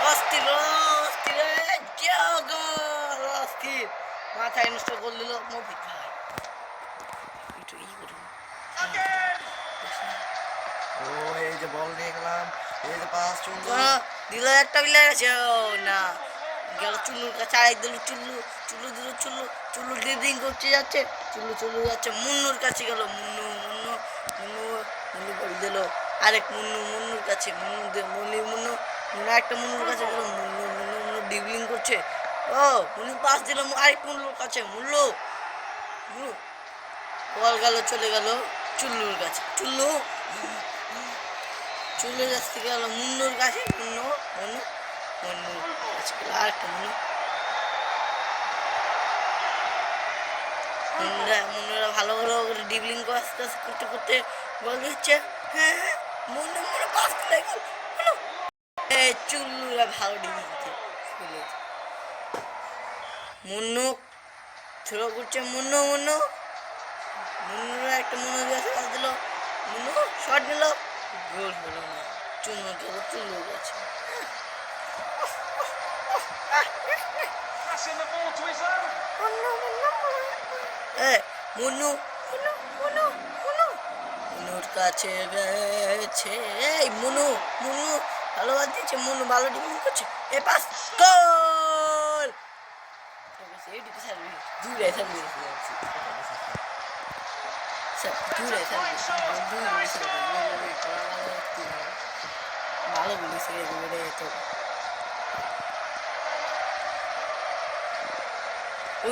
অস্থির অস্থির অস্থির মাথায় নষ্ট করে দিল মফিক ভাই একটু ই করুন ও এই যে বল নিয়ে গেলাম এই যে পাস চুল্লু দিল একটা বিলে গেছে না গেল চুল্লুর কাছে আরেক দিল চুল্লু চুল্লু দিল চুল্লু চুল্লু ড্রিবলিং করতে যাচ্ছে চুল্লু চুল্লু যাচ্ছে মুন্নুর কাছে গেল মুন্নু মুন্নু মুন্নু মুন্নু করে দিল আরেক মুন্নু মুন্নুর কাছে মুন্নু মুন্নু মুন্নু মুন্নু একটা মুন্নুর কাছে গেল মুন্নু মুন্নু মুন্নু ড্রিবলিং করছে ও মুন্নু পাস দিল আরেক মুন্নুর কাছে মুল্লু মুন্নু বল গেল চলে গেল চুল্লুর কাছে চুল্লু চুল্লুর কাছ থেকে গেল মুন্নুর কাছে মুন্নু মুন্নু মুন্নুর কাছে গেল আরেকটা মুন্নু মুন্নুরা ভালো ভালো করে ডিবলিং করতে করতে বল দিচ্ছে হ্যাঁ হ্যাঁ মুন্নু মুন্নু পাস করে গেল চুল্লুরা ভালো ডিবলিং দিচ্ছে মুন্নু থ্রো করছে মুন্নু মুন্নু মুন্নুরা একটা মুন্নু দিয়ে পাস দিল মুন্নু শট নিল গোল হলো না চুন্নু গেল চুল্লুর কাছে মুন্নু মুন্নু মুন্নু মুন্নু মুন্নুর কাছে গেছে এই মুন্নু মুন্নু ভালো বাদ দিয়েছে মুন্নু ভালো ডিফেন্স করছে এ পাস গোল এইদিকে সার্ভিস দূরে সার্ভিস দূরে সার্ভিস ভালো বলেছে